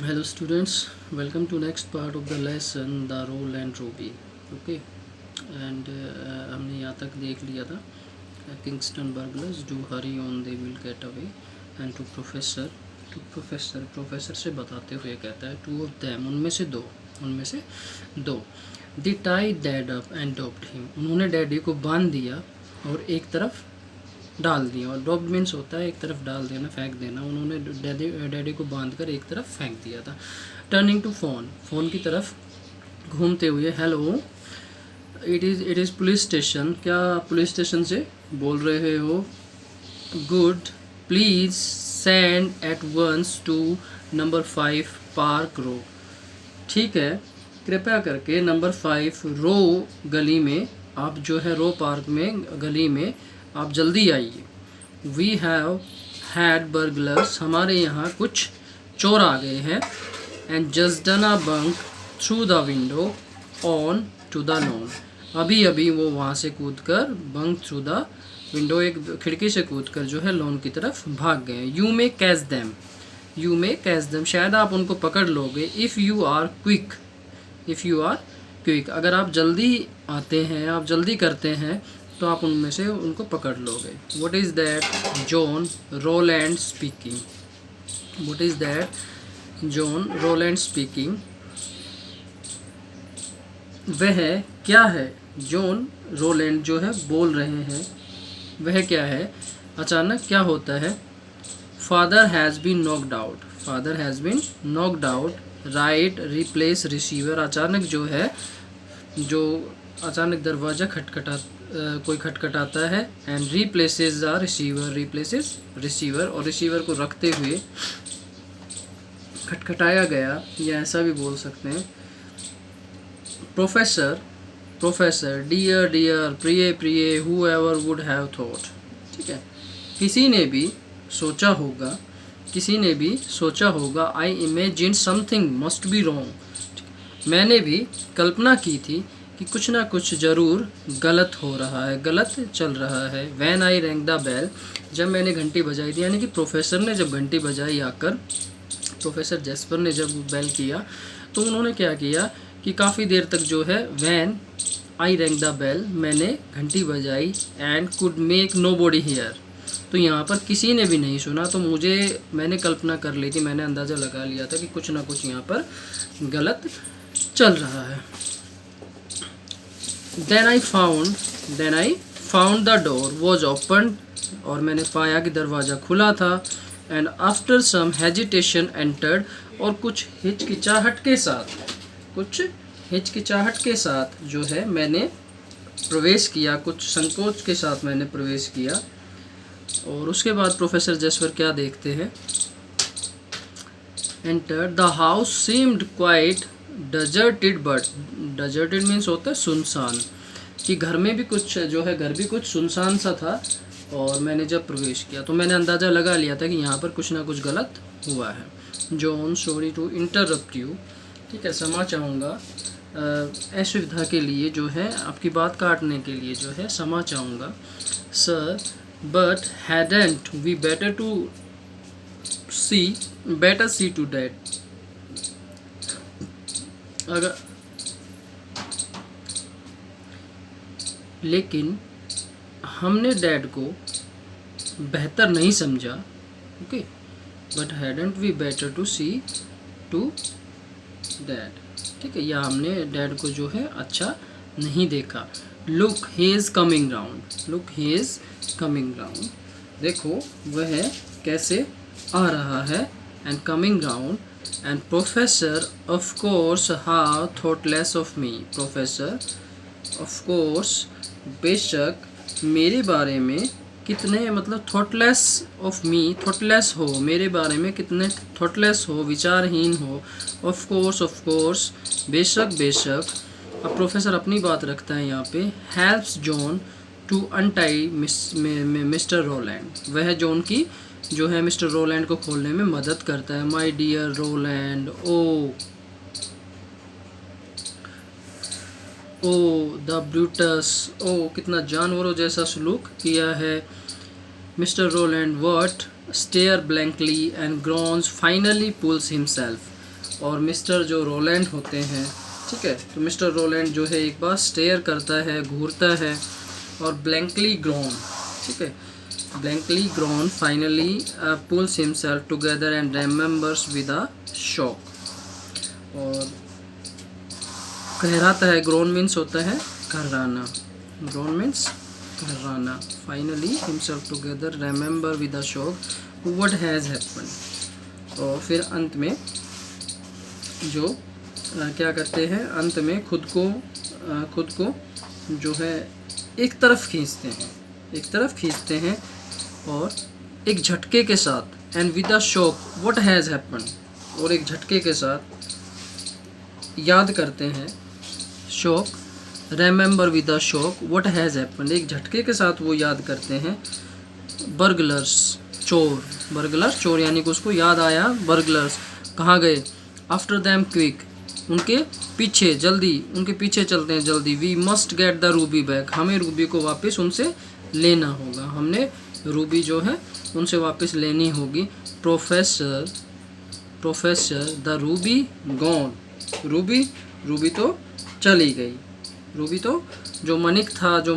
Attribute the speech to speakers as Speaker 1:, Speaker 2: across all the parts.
Speaker 1: Hello students, welcome to next part of the lesson the role and Ruby. Okay, and हमने यहाँ तक देख लिया था Kingston burglars do Hari on they will get away and professor से बताते हुए कहता है टू ऑफ देम उनमें से दो the tie dad up and doped him, उन्होंने डैडी को बांध दिया और एक तरफ डाल दिया। और ड्रॉप मीन्स होता है एक तरफ डाल देना, फेंक देना। उन्होंने डैडी को बांध कर एक तरफ फेंक दिया था। टर्निंग टू फ़ोन की तरफ घूमते हुए, hello it is police station, क्या आप पुलिस स्टेशन से बोल रहे हो? Good, please send at once to number 5 Park Row. ठीक है, कृपया करके नंबर 5 रो गली में, आप जो है रो पार्क में गली में आप जल्दी आइए। वी हैव हैड बर्गलर्स, हमारे यहाँ कुछ चोर आ गए हैं। And just done a bunk through the window on to the lawn, अभी अभी वो वहाँ से कूद कर बंक थ्रू द विंडो, एक खिड़की से कूद कर जो है लॉन की तरफ भाग गए। यू मे कैच देम, शायद आप उनको पकड़ लोगे। इफ़ यू आर क्विक, अगर आप जल्दी आते हैं, आप जल्दी करते हैं तो आप उनमें से उनको पकड़ लोगे। What is that John Roland speaking, वह क्या है? जॉन रोलैंड जो है बोल रहे हैं, वह क्या है? अचानक क्या होता है? Father has been knocked out, right replace receiver, अचानक जो है, जो अचानक दरवाज़ा कोई खटखटाता है। एंड रिप्लेसेस रिसीवर, और रिसीवर को रखते हुए खटखटाया गया, या ऐसा भी बोल सकते हैं। प्रोफेसर डियर प्रिय who ever would have thought, ठीक है, किसी ने भी सोचा होगा। I imagine something must be wrong, मैंने भी कल्पना की थी कि कुछ ना कुछ ज़रूर गलत चल रहा है। When I rang the bell, जब मैंने घंटी बजाई थी, यानी कि प्रोफेसर ने जब घंटी बजाई आकर, प्रोफेसर जेस्पर ने जब बेल किया, तो उन्होंने क्या किया कि काफ़ी देर तक जो है, when I rang the bell, मैंने घंटी बजाई, and could make nobody hear, तो यहाँ पर किसी ने भी नहीं सुना। तो मैंने कल्पना कर ली थी, मैंने अंदाज़ा लगा लिया था कि कुछ ना कुछ यहाँ पर गलत चल रहा है। Then I found the door was opened, और मैंने पाया कि दरवाज़ा खुला था। And after some hesitation entered, और कुछ हिचकिचाहट के साथ जो है मैंने प्रवेश किया, कुछ संकोच के साथ मैंने प्रवेश किया। और उसके बाद प्रोफेसर जेस्पर क्या देखते हैं? Enter the house seemed quite deserted, but deserted means होता है सुनसान, कि घर भी कुछ सुनसान सा था। और मैंने जब प्रवेश किया तो मैंने अंदाज़ा लगा लिया था कि यहाँ पर कुछ ना कुछ गलत हुआ है। John, sorry to interrupt you, ठीक है, क्षमा चाहूँगा असुविधा के लिए, जो है आपकी बात काटने के लिए जो है क्षमा चाहूँगा। Sir, but hadn't we better see to that, अगर लेकिन हमने डैड को बेहतर नहीं समझा। Okay, but hadn't we better to see to that, ठीक है, या हमने डैड को जो है अच्छा नहीं देखा। Look he is coming round, देखो वह कैसे आ रहा है। And coming round, and professor of course how thoughtless of me, professor of course, बेशक मेरे बारे में कितने, मतलब थॉटलेस ऑफ मी, थॉटलेस हो, मेरे बारे में कितने थॉटलेस हो, विचारहीन हो। ऑफ कोर्स, बेशक। अब प्रोफेसर अपनी बात रखता है यहाँ पे। Helps John to untie Mister Roland, वह जॉन की जो है मिस्टर रोलैंड को खोलने में मदद करता है। My dear Roland, oh the brutes, ओ कितना जानवरों जैसा सलूक किया है। Mister Roland would stare blankly and groans, finally pulls himself, और मिस्टर जो रोलैंड होते हैं, ठीक है, तो मिस्टर रोलैंड जो है एक बार स्टेयर करता है, घूरता है और ब्लैंकली ग्रोन, ठीक है, blankly groan finally pulls himself together and remembers with a shock. और कहराता है, ग्रोन मीन्स होता है घर्राना, ग्रोन मीन्स घर्राना। Finally himself together remember with a shock what has happened. और फिर अंत में जो क्या करते हैं, अंत में खुद को जो है एक तरफ खींचते हैं और एक झटके के साथ, and with a shock what has happened, और एक झटके के साथ याद करते हैं, shock, remember with a shock what has happened, एक झटके के साथ वो याद करते हैं बर्गलर्स, चोर यानी कि उसको याद आया बर्गलर्स कहाँ गए, आफ्टर दैम क्विक, उनके पीछे चलते हैं जल्दी, we must get the ruby back, हमें रूबी को वापस उनसे लेना होगा, हमने रूबी जो है उनसे वापस लेनी होगी। Professor the Ruby gone, Ruby तो चली गई, रूबी तो जो मणिक था, जो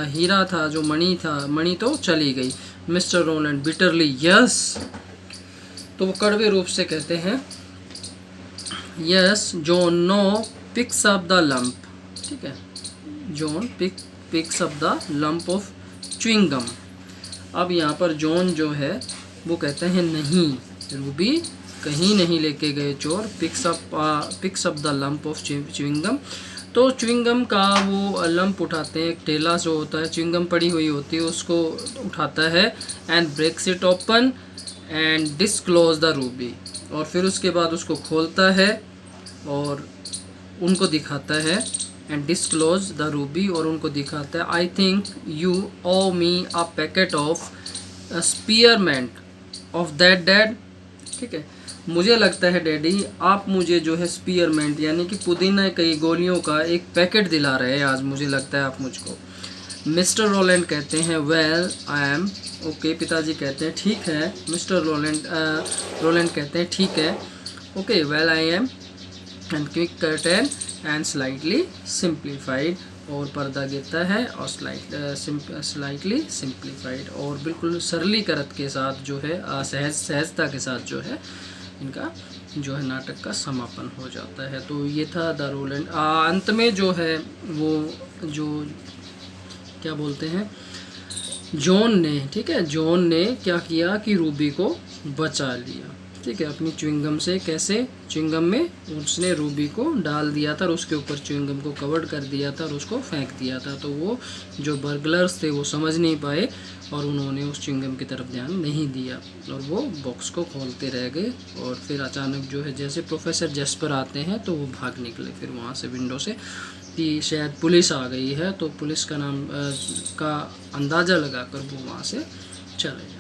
Speaker 1: हीरा था, जो मणि तो चली गई। मिस्टर रोलैंड बिटरली यस, तो वो कड़वे रूप से कहते हैं yes John no picks up the lump, ठीक है, John picks up the lump of chewing gum. अब यहाँ पर जॉन जो है वो कहते हैं नहीं, रूबी कहीं नहीं लेके गए चोर, picks up the lump of chewing gum. तो च्युइंग गम का वो लंप उठाते हैं, एक ठेला जो होता है, च्युइंग गम पड़ी हुई होती है, उसको उठाता है and breaks it open and disclose the ruby, और फिर उसके बाद उसको खोलता है और उनको दिखाता है, एंड डिस्क्लोज द रूबी, और उनको दिखाता है I think you owe me a packet of spearmint of that dad, ठीक है, मुझे लगता है डैडी आप मुझे जो है स्पीयरमेंट यानी कि पुदीना की गोलियों का एक पैकेट दिला रहे हैं आज, मुझे लगता है आप मुझको। मिस्टर रोलैंड कहते हैं वेल आई एम ओके, पिताजी कहते हैं ठीक है, मिस्टर रोलैंड कहते हैं ठीक है, okay well I am, and quick curtain and slightly simplified, और पर्दा गिरता है और स्लाइटली सिंप्लीफाइड, और बिल्कुल सरलीकृत के साथ जो है सहजता के साथ जो है इनका जो है नाटक का समापन हो जाता है। तो ये था द रोलैंड। अंत में जो है वो जो क्या बोलते हैं जॉन ने, ठीक है, जॉन ने क्या किया कि रूबी को बचा लिया, ठीक है, अपनी च्युइंगम से। कैसे? च्युइंगम में उसने रूबी को डाल दिया था और उसके ऊपर च्युइंगम को कवर कर दिया था और उसको फेंक दिया था। तो वो जो बर्गलर्स थे वो समझ नहीं पाए और उन्होंने उस च्युइंगम की तरफ ध्यान नहीं दिया और वो बॉक्स को खोलते रह गए। और फिर अचानक जो है जैसे प्रोफेसर जेस्पर आते हैं तो वो भाग निकले फिर वहाँ से विंडो से कि शायद पुलिस आ गई है, तो पुलिस का नाम का अंदाज़ा लगाकर वो वहाँ से चले।